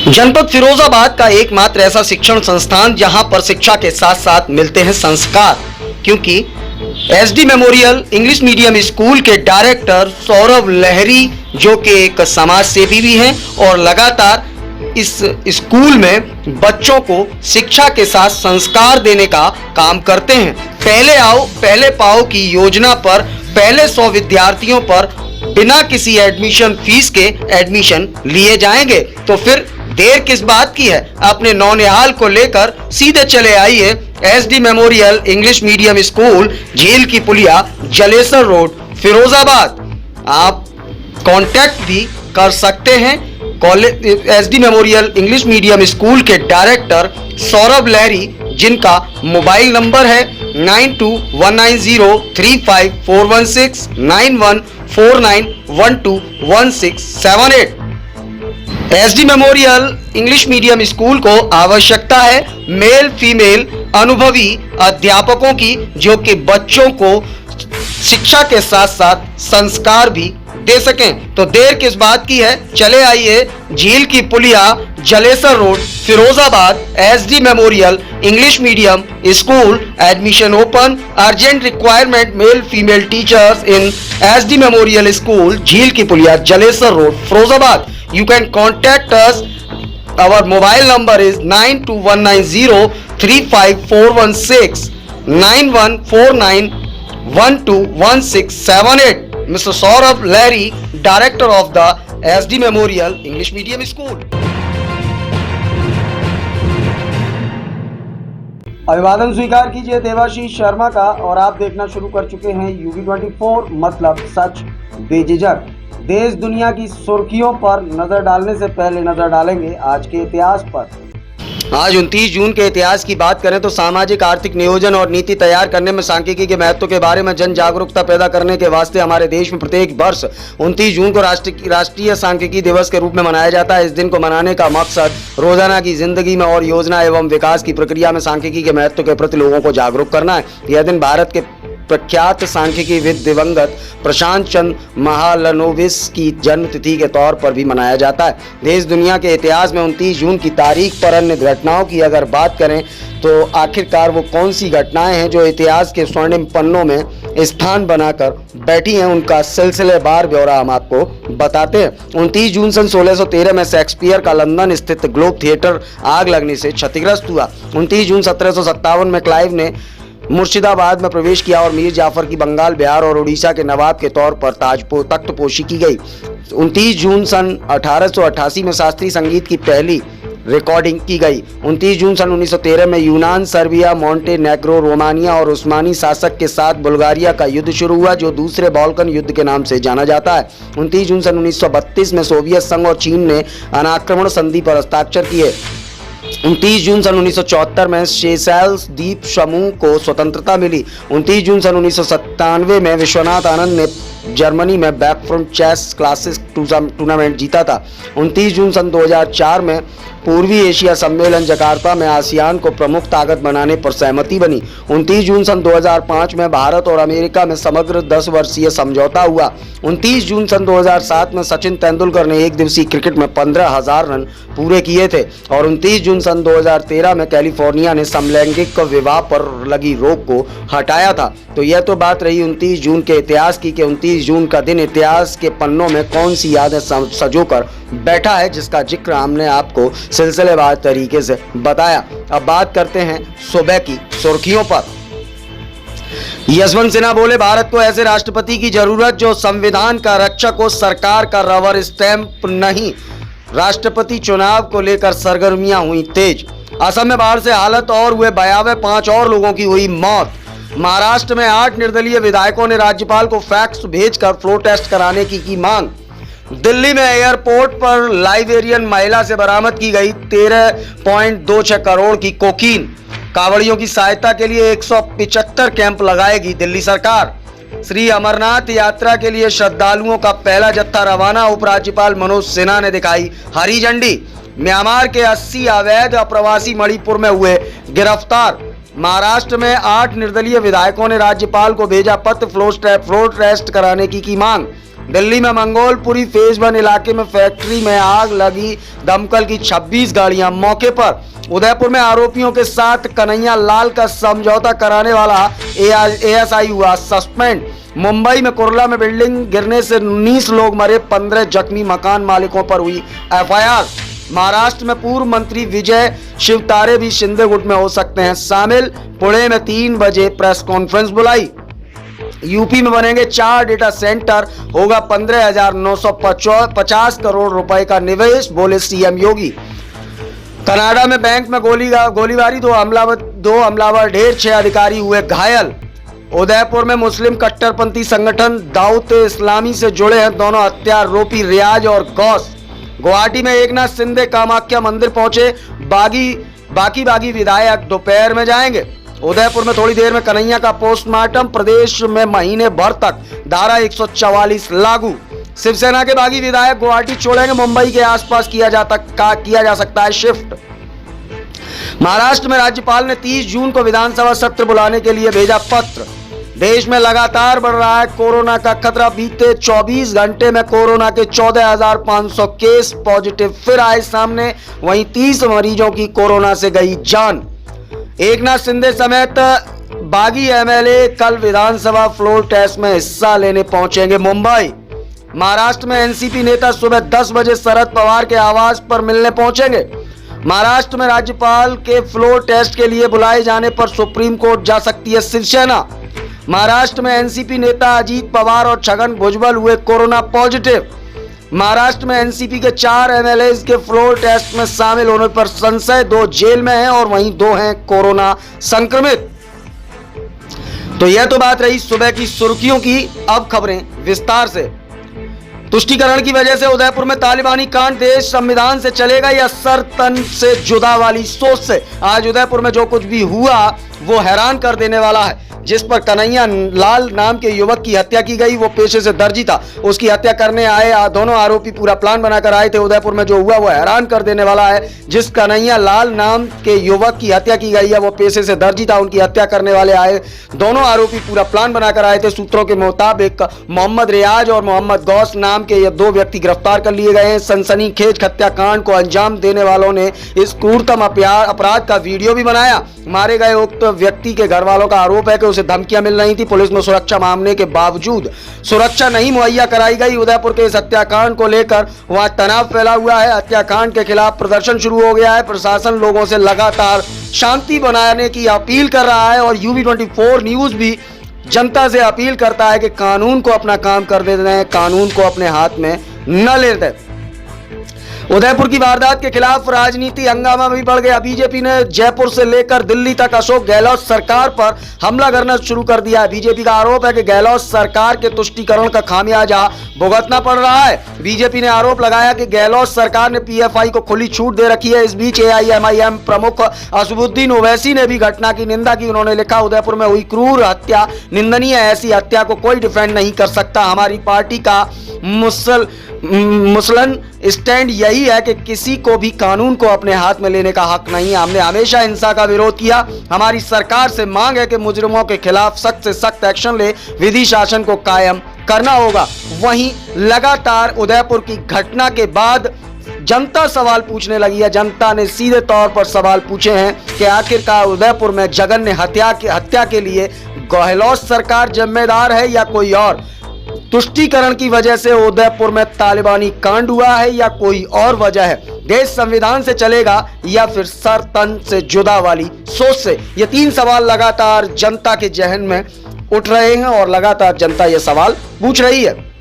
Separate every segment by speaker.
Speaker 1: जनपद फिरोजाबाद का एकमात्र ऐसा शिक्षण संस्थान जहां पर शिक्षा के साथ साथ मिलते हैं संस्कार, क्योंकि SD memorial English medium school के डायरेक्टर सौरभ लहरी जो कि एक समाज सेवी भी हैं और लगातार इस स्कूल में बच्चों को शिक्षा के साथ संस्कार देने का काम करते हैं। पहले आओ पहले पाओ की योजना पर पहले 100 विद्यार्थियों पर बिना किसी एडमिशन फीस के एडमिशन लिए जाएंगे। तो फिर देर किस बात की है, अपने नौनिहाल को लेकर सीधे चले आइए SD memorial English medium school, झील की पुलिया, जलेसर रोड, फिरोजाबाद। आप कांटेक्ट भी कर सकते हैं SD memorial English medium school के डायरेक्टर सौरभ लहरी, जिनका मोबाइल नंबर है 9219035416 9149121678। SD memorial English medium school को आवश्यकता है मेल फीमेल अनुभवी अध्यापकों की, जो कि बच्चों को शिक्षा के साथ साथ संस्कार भी दे सकें। तो देर किस बात की है, चले आइए झील की पुलिया, Jalesar road, Firozabad, SD memorial English medium school. Admission open, urgent requirement male female teachers in SD memorial school, झील की पुलिया, Jalesar road, Firozabad. You can contact us. Our mobile number is 9219035416 9149121678. Mr. Saurabh Lahiri, Director of the SD Memorial English Medium School. अभिवादन स्वीकार कीजिए देवाशीष शर्मा का, और आप देखना शुरू कर चुके हैं UB24, मतलब सच बेझिझक। देश दुनिया की सुर्खियों पर नजर डालने से पहले नजर डालेंगे आज के इतिहास पर। आज 29 जून के इतिहास की बात करें तो सामाजिक आर्थिक नियोजन और नीति तैयार करने में सांख्यिकी के महत्व के बारे में जन जागरूकता पैदा करने के वास्ते हमारे देश में प्रत्येक वर्ष 29 जून को राष्ट्रीय सांख्यिकी दिवस के रूप में मनाया जाता है। इस दिन को मनाने का मकसद रोजाना की जिंदगी में और योजना एवं विकास की प्रक्रिया में सांख्यिकी के महत्व के प्रति लोगों को जागरूक करना है। यह दिन भारत के प्रख्यात सांख्यिकीविद दिवंगत प्रशांत चंद्र महालनोबिस की जन्म तिथि के तौर पर भी मनाया जाता है। देश दुनिया के इतिहास में 29 जून की तारीख पर अन्य घटनाओं की अगर बात करें तो आखिरकार वो कौन सी घटनाएं हैं जो इतिहास के स्वर्णिम पन्नों में स्थान बनाकर बैठी हैं, उनका सिलसिलेवार ब्यौरा हम आपको बताते हैं। 29 जून सन 1613 में शेक्सपियर का लंदन स्थित ग्लोब थिएटर आग लगने से क्षतिग्रस्त हुआ। 29 जून 1757 में क्लाइव ने मुर्शिदाबाद में प्रवेश किया और मीर जाफर की बंगाल, बिहार और उड़ीसा के नवाब के तौर पर तख्तपोशी की गई। 29 जून सन 1888 में शास्त्रीय संगीत की पहली रिकॉर्डिंग की गई। 29 जून सन 1913 में यूनान, सर्बिया, मॉन्टेनेग्रो, रोमानिया और उस्मानी शासक के साथ बुल्गारिया का युद्ध शुरू हुआ, जो दूसरे बाल्कन युद्ध के नाम से जाना जाता है। 29 जून सन 1932 में सोवियत संघ और चीन ने अनाक्रमण संधि पर हस्ताक्षर किए। 29 जून सन 1974 में सेशेल्स द्वीप समूह को स्वतंत्रता मिली। 29 जून सन 1997 में विश्वनाथ आनंद ने जर्मनी में बैकफ्रंट चेस क्लासिक टूर्नामेंट जीता था। 29 जून सन 2004 में पूर्वी एशिया सम्मेलन जकार्ता में आसियान को प्रमुख ताकत बनाने पर सहमति बनी। 29 जून सन 2005 में भारत और अमेरिका में समग्र 10 वर्षीय समझौता हुआ। 29 जून सन 2007 में सचिन तेंदुलकर ने एक दिवसीय क्रिकेट में 15,000 रन पूरे किए थे। और 29 जून सन 2013 में कैलिफोर्निया ने समलैंगिक विवाह पर लगी रोक को हटाया था। तो यह तो बात रही 29 जून के इतिहास की कि 29 जून का दिन इतिहास के पन्नों में कौन सी यादें सजोकर बैठा है, जिसका जिक्र हमने आपको सिलसिलेवार तरीके से बताया। अब बात करते हैं सुबह की सुर्खियों पर। यशवंत सिन्हा बोले, भारत को ऐसे राष्ट्रपति की जरूरत जो संविधान का रक्षक हो, सरकार का रबर स्टैंप नहीं। राष्ट्रपति चुनाव को लेकर सरगर्मियां हुई तेज। असम में बाढ़ से हालत और हुए भयावह, 5 और लोगों की हुई मौत। महाराष्ट्र में 8 निर्दलीय विधायकों ने राज्यपाल को फैक्स भेजकर फ्लो टेस्ट कराने की मांग। दिल्ली में एयरपोर्ट पर लाइबेरियन महिला से बरामद की गई 13.26 करोड़ की कोकीन। कांवड़ियों की सहायता के लिए 175 कैंप लगाएगी दिल्ली सरकार। श्री अमरनाथ यात्रा के लिए श्रद्धालुओं का पहला जत्था रवाना, उपराज्यपाल मनोज सिन्हा ने दिखाई हरी झंडी। म्यांमार के 80 अवैध अप्रवासी मणिपुर में हुए गिरफ्तार। महाराष्ट्र में 8 निर्दलीय विधायकों ने राज्यपाल को भेजा पत्र, फ्लो टेस्ट कराने की मांग। दिल्ली में मंगोलपुरी फेज 1 इलाके में फैक्ट्री में आग लगी, दमकल की 26 गाड़ियां मौके पर। उदयपुर में आरोपियों के साथ कन्हैया लाल का समझौता कराने वाला एएसआई हुआ सस्पेंड। मुंबई में कुर्ला में बिल्डिंग गिरने से 19 लोग मरे, 15 जख्मी, मकान मालिकों पर हुई एफआईआर। महाराष्ट्र में पूर्व मंत्री विजय शिवतारे भी शिंदे गुट में हो सकते हैं शामिल। पुणे में 3 बजे प्रेस कॉन्फ्रेंस बुलाई। यूपी में बनेंगे 4 डेटा सेंटर, होगा 15,950 करोड़ रुपए का निवेश, बोले सीएम योगी। कनाडा में बैंक में गोलीबारी, दो हमलावर ढेर, 6 अधिकारी हुए घायल। उदयपुर में मुस्लिम कट्टरपंथी संगठन दाऊद इस्लामी से जुड़े हैं दोनों हत्यारोपी रियाज और गौस। गुवाहाटी में एकनाथ शिंदे कामाख्या मंदिर पहुंचे, बाकी विधायक दोपहर में जाएंगे। उदयपुर में थोड़ी देर में कन्हैया का पोस्टमार्टम, प्रदेश में महीने भर तक धारा 144 लागू। शिवसेना के बागी विधायक गुवाहाटी छोड़ेंगे, मुंबई के आसपास किया जा सकता है शिफ्ट। महाराष्ट्र में राज्यपाल ने 30 जून को विधानसभा सत्र बुलाने के लिए भेजा पत्र। देश में लगातार बढ़ रहा है कोरोना का खतरा, बीते 24 घंटे में कोरोना के 14,500 केस पॉजिटिव फिर आए सामने, वहीं 30 मरीजों की कोरोना से गई जान। एकनाथ शिंदे समेत बागी एमएलए कल विधानसभा फ्लोर टेस्ट में हिस्सा लेने पहुंचेंगे मुंबई। महाराष्ट्र में एनसीपी नेता सुबह 10 बजे शरद पवार के आवास पर मिलने पहुंचेंगे। महाराष्ट्र में राज्यपाल के फ्लोर टेस्ट के लिए बुलाए जाने पर सुप्रीम कोर्ट जा सकती है शिवसेना। महाराष्ट्र में एनसीपी नेता अजीत पवार और छगन भुजबल हुए कोरोना पॉजिटिव। महाराष्ट्र में एनसीपी के 4 एमएलए के फ्लोर टेस्ट में शामिल होने पर संशय, 2 जेल में हैं और वहीं 2 हैं कोरोना संक्रमित। तो यह तो बात रही सुबह की सुर्खियों की। अब खबरें विस्तार से। तुष्टीकरण की वजह से उदयपुर में तालिबानी कांड, देश संविधान से चलेगा या सर तन से जुदा वाली सोच से। आज उदयपुर में जो कुछ भी हुआ वो हैरान कर देने वाला है। जिस पर कन्हैया लाल नाम के युवक की हत्या की गई, वो पेशे से दर्जी था। उसकी हत्या करने आए दोनों आरोपी पूरा प्लान बनाकर आए थे। उदयपुर में जो हुआ वो हैरान कर देने वाला है। जिस कन्हैया लाल नाम के युवक की हत्या की गई है वो पेशे से दर्जी था। उनकी हत्या करने वाले आए दोनों आरोपी पूरा प्लान बनाकर आए थे। सूत्रों के मुताबिक मोहम्मद रियाज और मोहम्मद गौस नाम के ये 2 व्यक्ति गिरफ्तार कर लिए गए हैं। सनसनीखेज हत्याकांड को अंजाम देने वालों ने इस क्रूरतम अपराध का वीडियो भी बनाया। मारे गए उक्त व्यक्ति के घर वालों का आरोप है कि उसे धमकियां मिल रही थी। पुलिस में सुरक्षा मामले के बावजूद सुरक्षा नहीं मुहैया कराई गई। उदयपुर के इस हत्याकांड को लेकर वहां तनाव फैला हुआ है। हत्याकांड के खिलाफ प्रदर्शन शुरू हो गया है। प्रशासन लोगों से लगातार शांति बनाने की अपील कर रहा है और UB24 न्यूज भी जनता से अपील करता है कि कानून को अपना काम कर देते हैं, कानून को अपने हाथ में न लेते। उदयपुर की वारदात के खिलाफ राजनीति हंगामा भी बढ़ गया। बीजेपी ने जयपुर से लेकर दिल्ली तक अशोक गहलोत सरकार पर हमला करना शुरू कर दिया है। बीजेपी का आरोप है कि गहलोत सरकार के तुष्टीकरण का खामियाजा भुगतना पड़ रहा है। बीजेपी ने आरोप लगाया कि गहलोत सरकार ने PFI को खुली छूट दे रखी है। इस बीच AIMIM प्रमुख असदुद्दीन ओवैसी ने भी घटना की निंदा की। उन्होंने लिखा, उदयपुर में हुई क्रूर हत्या निंदनीय है। ऐसी हत्या को कोई डिफेंड नहीं कर सकता। हमारी पार्टी का मुसलन स्टैंड यही है कि किसी को भी कानून को अपने हाथ में लेने का हक नहीं है। हमने हमेशा हिंसा का विरोध किया। हमारी सरकार से मांग है कि मुजरिमों के खिलाफ सख्त से सख्त एक्शन ले। विधि शासन को कायम करना होगा। वहीं लगातार उदयपुर की घटना के बाद जनता सवाल पूछने लगी है। जनता ने सीधे तौर पर सवाल पूछे हैं कि आखिरकार उदयपुर में जघन्य हत्या के लिए गहलोत सरकार जिम्मेदार है या कोई और। तुष्टीकरण की वजह से उदयपुर में तालिबानी कांड हुआ है या कोई और वजह है। देश संविधान से चलेगा या फिर सर तन से जुदा वाली सोच से। ये 3 सवाल लगातार जनता के जहन में उठ रहे हैं और लगातार जनता ये सवाल पूछ रही है।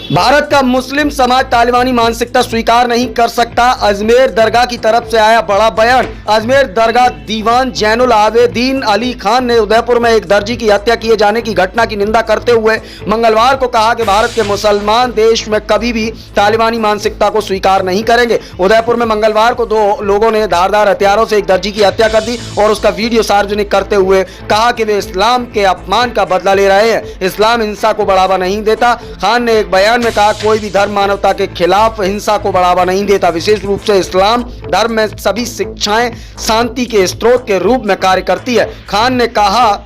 Speaker 1: भारत का मुस्लिम समाज तालिबानी मानसिकता स्वीकार नहीं कर सकता। अजमेर दरगाह की तरफ से आया बड़ा बयान। अजमेर दरगाह दीवान जैनुल आबेदीन अली खान ने उदयपुर में एक दर्जी की हत्या किए जाने की घटना की निंदा करते हुए मंगलवार को कहा कि भारत के मुसलमान देश में कभी भी तालिबानी मानसिकता को स्वीकार नहीं करेंगे। उदयपुर में मंगलवार को 2 लोगों ने धारदार हथियारों से एक दर्जी की हत्या कर दी और उसका वीडियो सार्वजनिक करते हुए कहा कि वे इस्लाम के अपमान का बदला ले रहे हैं। इस्लाम हिंसा को बढ़ावा नहीं देता। खान ने एक बयान में कहा, कोई भी धर्म मानवता के खिलाफ हिंसा को बढ़ावा नहीं देता। विशेष रूप से इस्लाम धर्म में सभी शिक्षाएं शांति के स्रोत के रूप में कार्य करती है। खान ने कहा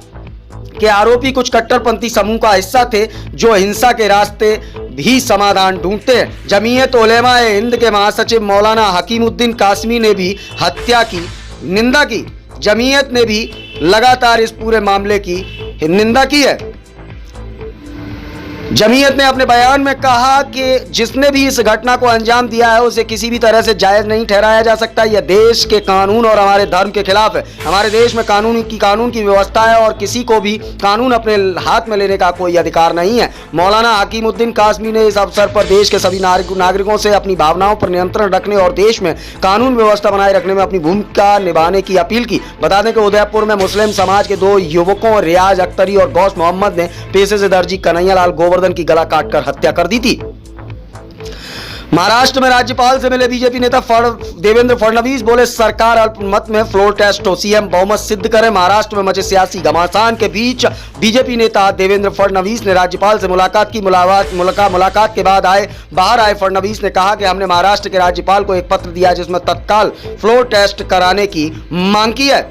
Speaker 1: कि आरोपी कुछ कट्टरपंथी समूह का हिस्सा थे जो हिंसा के रास्ते भी समाधान ढूंढते हैं। जमीयत उलेमा-ए हिंद के महासचिव मौलाना हकीमुद्दीन कासमी ने भी हत्या की निंदा की। जमीयत ने भी लगातार इस पूरे मामले की निंदा की है। जमीयत ने अपने बयान में कहा कि जिसने भी इस घटना को अंजाम दिया है उसे किसी भी तरह से जायज नहीं ठहराया जा सकता। यह देश के कानून और हमारे धर्म के खिलाफ है। हमारे देश में कानून की व्यवस्था है और किसी को भी कानून अपने हाथ में लेने का कोई अधिकार नहीं है। मौलाना हकीमुद्दीन कासमी ने इस अवसर पर देश के सभी नागरिकों से अपनी भावनाओं पर नियंत्रण रखने और देश में कानून व्यवस्था बनाए रखने में अपनी भूमिका निभाने की अपील की। बता दें कि उदयपुर में मुस्लिम समाज के 2 युवकों रियाज अख्तरी और गौस मोहम्मद ने पेशे से दर्जी कन्हैयालाल गोवर्धन की गला काटकर हत्या कर दी थी। महाराष्ट्र में राज्यपाल से मिले बीजेपी नेता देवेंद्र फडणवीस बोले सरकार अल्पमत में फ्लोर टेस्ट हो, सीएम बहुमत सिद्ध करे। महाराष्ट्र में मचे सियासी घमासान के बीच बीजेपी नेता देवेंद्र फडणवीस ने राज्यपाल से मुलाकात की। मुलाकात के बाद बाहर आए फडणवीस ने कहा कि हमने महाराष्ट्र के राज्यपाल को एक पत्र दिया जिसमें तत्काल फ्लोर टेस्ट कराने की मांग की है।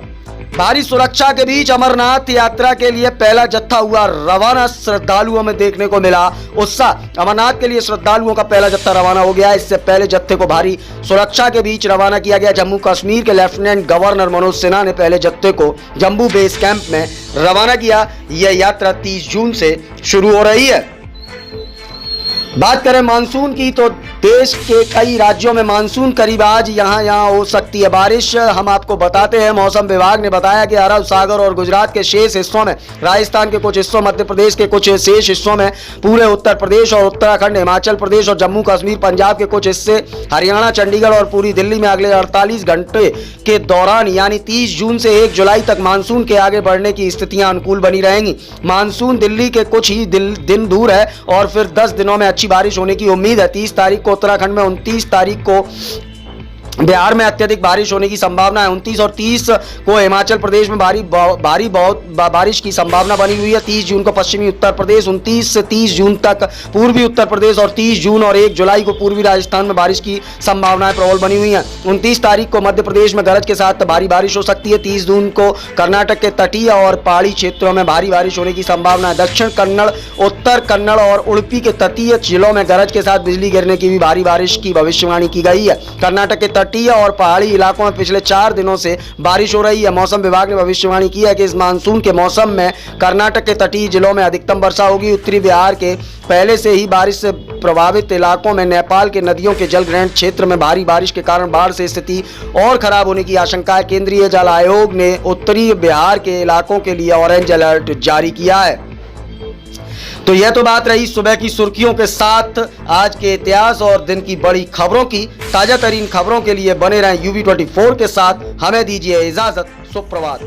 Speaker 1: भारी सुरक्षा के बीच अमरनाथ यात्रा के लिए पहला जत्था हुआ रवाना। श्रद्धालुओं में देखने को मिला उत्साह। अमरनाथ के लिए श्रद्धालुओं का पहला जत्था रवाना हो गया। इससे पहले जत्थे को भारी सुरक्षा के बीच रवाना किया गया। जम्मू कश्मीर के लेफ्टिनेंट गवर्नर मनोज सिन्हा ने पहले जत्थे को जम्मू बेस कैंप में रवाना किया। यह यात्रा 30 जून से शुरू हो रही है। बात करें मानसून की तो देश के कई राज्यों में मानसून करीब आज यहाँ हो सकती है बारिश। हम आपको बताते हैं मौसम विभाग ने बताया कि अरब सागर और गुजरात के शेष हिस्सों में, राजस्थान के कुछ हिस्सों, मध्य प्रदेश के कुछ शेष हिस्सों में, पूरे उत्तर प्रदेश और उत्तराखंड, हिमाचल प्रदेश और जम्मू कश्मीर, पंजाब के कुछ हिस्से, हरियाणा, चंडीगढ़ और पूरी दिल्ली में अगले 48 घंटे के दौरान यानी 30 जून से 1 जुलाई तक मानसून के आगे बढ़ने की स्थितियां अनुकूल बनी रहेंगी। मानसून दिल्ली के कुछ ही दिन दूर है और फिर 10 दिनों में अच्छी बारिश होने की उम्मीद है। 30 तारीख को उत्तराखंड में, 29 तारीख को बिहार में अत्यधिक बारिश होने की संभावना है। 29 और 30 को हिमाचल प्रदेश में बहुत बारिश की संभावना बनी हुई है। 30 जून को पश्चिमी उत्तर प्रदेश, 29 से 30 जून तक पूर्वी उत्तर प्रदेश और 30 जून और 1 जुलाई को पूर्वी राजस्थान में बारिश की संभावनाएं प्रबल बनी हुई हैं। 29 तारीख को मध्य प्रदेश में गरज के साथ भारी बारिश हो सकती है। 30 जून को कर्नाटक के तटीय और पहाड़ी क्षेत्रों में भारी बारिश होने की संभावना है। दक्षिण कन्नड़, उत्तर कन्नड़ और उडुपी के तटीय जिलों में गरज के साथ बिजली गिरने की भी भारी बारिश की भविष्यवाणी की गई है। कर्नाटक के तटीय और पहाड़ी इलाकों में पिछले 4 दिनों से बारिश हो रही है। मौसम विभाग ने भविष्यवाणी की है कि इस मानसून के मौसम में कर्नाटक के तटीय जिलों में अधिकतम वर्षा होगी। उत्तरी बिहार के पहले से ही बारिश से प्रभावित इलाकों में, नेपाल के नदियों के जलग्रहण क्षेत्र में भारी बारिश के कारण बाढ़ से स्थिति और खराब होने की आशंका है। केंद्रीय जल आयोग ने उत्तरी बिहार के इलाकों के लिए ऑरेंज अलर्ट जारी किया है। तो यह तो बात रही सुबह की सुर्खियों के साथ आज के इतिहास और दिन की बड़ी खबरों की। ताजा तरीन खबरों के लिए बने रहें UB24 के साथ। हमें दीजिए इजाजत। सुप्रभात।